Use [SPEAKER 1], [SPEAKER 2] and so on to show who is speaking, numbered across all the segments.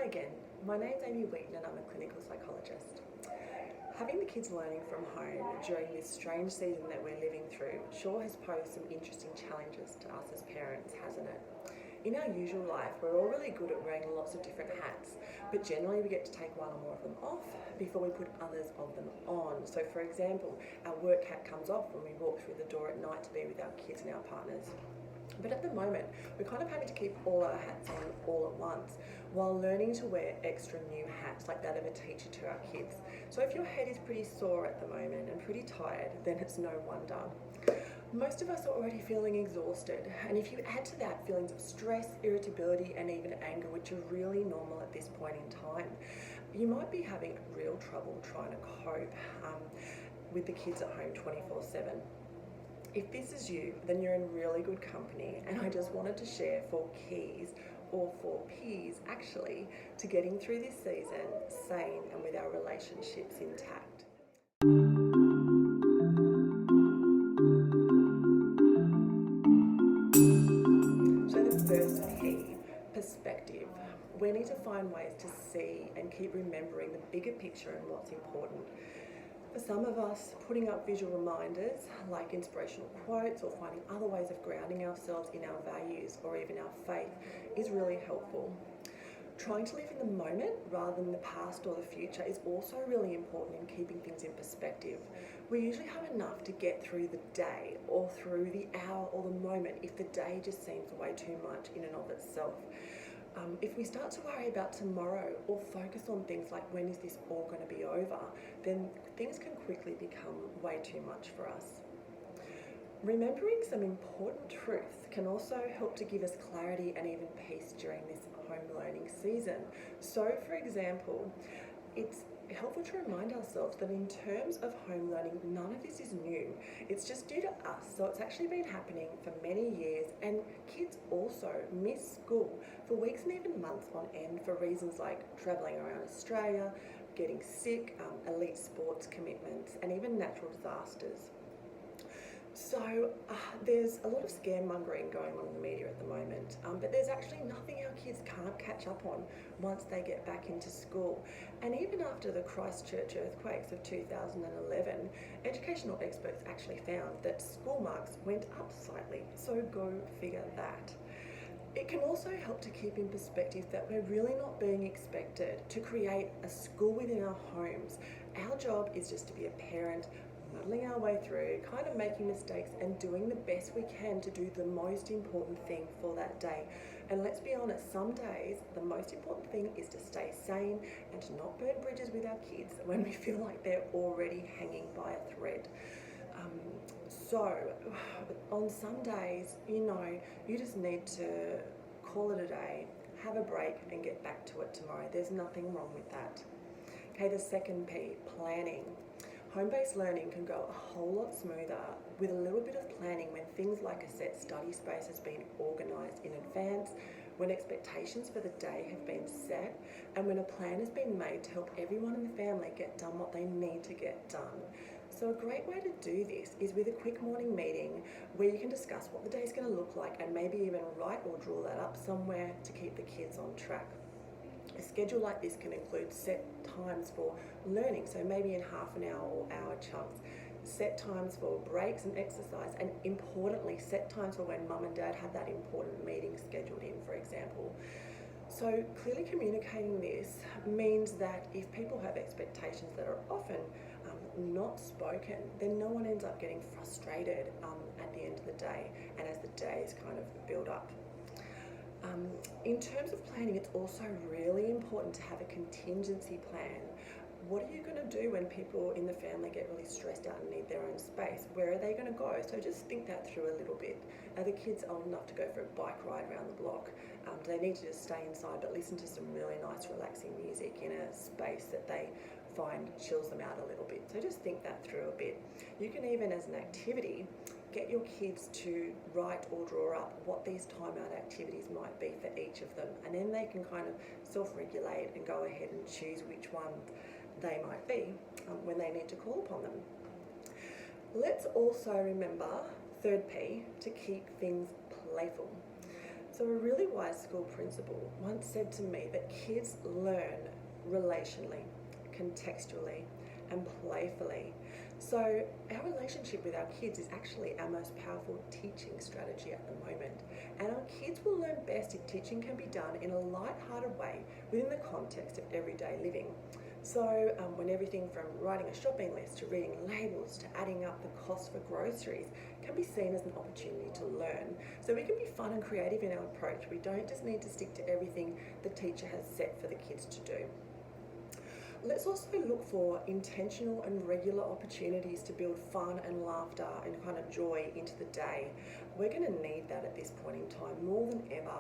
[SPEAKER 1] Hi again, my name's Wheaton and I'm a clinical psychologist. Having the kids learning from home during this strange season that we're living through sure has posed some interesting challenges to us as parents, hasn't it? In our usual life, we're all really good at wearing lots of different hats, but generally we get to take one or more of them off before we put others of them on. So for example, our work hat comes off when we walk through the door at night to be with our kids and our partners. But at the moment, we're kind of having to keep all our hats on all at once while learning to wear extra new hats like that of a teacher to our kids. So if your head is pretty sore at the moment and pretty tired, then it's no wonder. Most of us are already feeling exhausted, and if you add to that feelings of stress, irritability, and even anger, which are really normal at this point in time, you might be having real trouble trying to cope with the kids at home 24/7. If this is you, then you're in really good company, and I just wanted to share 4 keys, or 4 Ps actually, to getting through this season sane and with our relationships intact. So the first P, perspective. We need to find ways to see and keep remembering the bigger picture and what's important. For some of us, putting up visual reminders like inspirational quotes or finding other ways of grounding ourselves in our values or even our faith is really helpful. Trying to live in the moment rather than the past or the future is also really important in keeping things in perspective. We usually have enough to get through the day or through the hour or the moment if the day just seems way too much in and of itself. If we start to worry about tomorrow or focus on things like when is this all going to be over, then things can quickly become way too much for us. Remembering some important truths can also help to give us clarity and even peace during this home learning season. So, for example, it's helpful to remind ourselves that in terms of home learning, none of this is new. It's just due to us. So it's actually been happening for many years, and kids also miss school for weeks and even months on end for reasons like travelling around Australia, getting sick, elite sports commitments, and even natural disasters. So there's a lot of scaremongering going on in the media at the moment, but there's actually nothing our kids can't catch up on once they get back into school. And even after the Christchurch earthquakes of 2011, educational experts actually found that school marks went up slightly, so go figure that. It can also help to keep in perspective that we're really not being expected to create a school within our homes. Our job is just to be a parent, muddling our way through, kind of making mistakes and doing the best we can to do the most important thing for that day. And let's be honest, some days the most important thing is to stay sane and to not burn bridges with our kids when we feel like they're already hanging by a thread. So on some days, you just need to call it a day, have a break and get back to it tomorrow. There's nothing wrong with that. Okay, the second P, planning. Home-based learning can go a whole lot smoother with a little bit of planning when things like a set study space has been organised in advance, when expectations for the day have been set, and when a plan has been made to help everyone in the family get done what they need to get done. So a great way to do this is with a quick morning meeting where you can discuss what the day is going to look like and maybe even write or draw that up somewhere to keep the kids on track. A schedule like this can include set times for learning, so maybe in half an hour or hour chunks, set times for breaks and exercise, and importantly, set times for when mum and dad have that important meeting scheduled in, for example. So clearly communicating this means that if people have expectations that are often not spoken, then no one ends up getting frustrated at the end of the day and as the days kind of build up. In terms of planning, it's also really important to have a contingency plan. What are you going to do when people in the family get really stressed out and need their own space? Where are they going to go? So just think that through a little bit. Are the kids old enough to go for a bike ride around the block? Do they need to just stay inside but listen to some really nice relaxing music in a space that they find chills them out a little bit? So just think that through a bit. You can even, as an activity, get your kids to write or draw up what these time-out activities might be for each of them, and then they can kind of self-regulate and go ahead and choose which one they might be when they need to call upon them. Let's also remember, third P, to keep things playful. So So a really wise school principal once said to me that kids learn relationally, contextually, and playfully. So our relationship with our kids is actually our most powerful teaching strategy at the moment. And our kids will learn best if teaching can be done in a light-hearted way within the context of everyday living. So when everything from writing a shopping list to reading labels to adding up the cost for groceries can be seen as an opportunity to learn. So we can be fun and creative in our approach. We don't just need to stick to everything the teacher has set for the kids to do. Let's also look for intentional and regular opportunities to build fun and laughter and kind of joy into the day. We're going to need that at this point in time more than ever.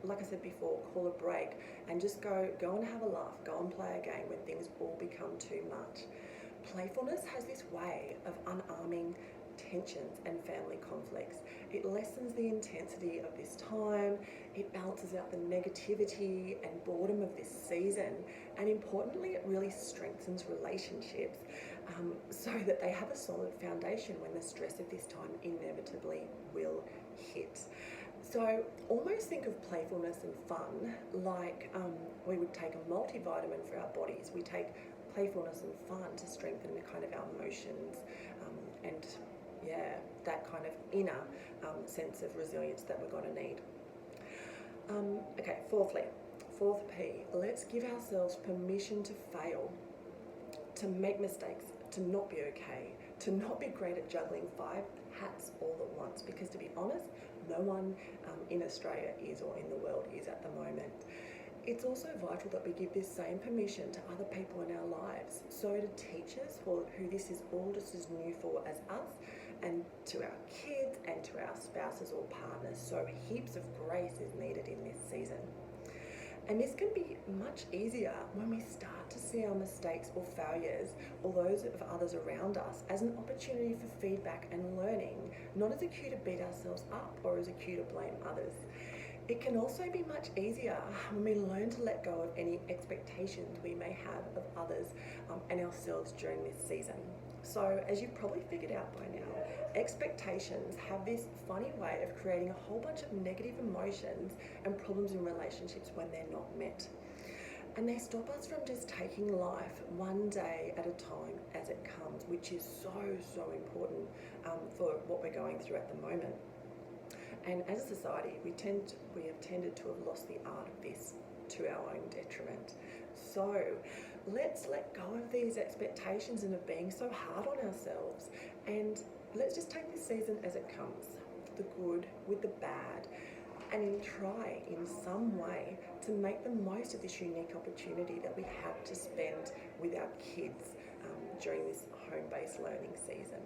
[SPEAKER 1] Like I said before, call a break and just go and have a laugh, go and play a game when things all become too much. Playfulness has this way of unarming tensions and family conflicts. It lessens the intensity of this time, it balances out the negativity and boredom of this season, and importantly, it really strengthens relationships so that they have a solid foundation when the stress of this time inevitably will hit. So almost think of playfulness and fun like we would take a multivitamin for our bodies. We take playfulness and fun to strengthen kind of our emotions and that kind of inner sense of resilience that we're going to need. Okay, fourth P, let's give ourselves permission to fail, to make mistakes, to not be okay, to not be great at juggling 5 hats all at once, because to be honest, no one in Australia is, or in the world is at the moment. It's also vital that we give this same permission to other people in our lives. So to teachers who this is all just as new for as us, and to our kids and to our spouses or partners. So heaps of grace is needed in this season. And this can be much easier when we start to see our mistakes or failures or those of others around us as an opportunity for feedback and learning, not as a cue to beat ourselves up or as a cue to blame others. It can also be much easier when we learn to let go of any expectations we may have of others and ourselves during this season. So, as you've probably figured out by now, expectations have this funny way of creating a whole bunch of negative emotions and problems in relationships when they're not met. And they stop us from just taking life one day at a time as it comes, which is so important for what we're going through at the moment. And as a society, we have tended to have lost the art of this to our own detriment. So let's let go of these expectations and of being so hard on ourselves, and let's just take this season as it comes, the good with the bad, and try in some way to make the most of this unique opportunity that we have to spend with our kids during this home-based learning season.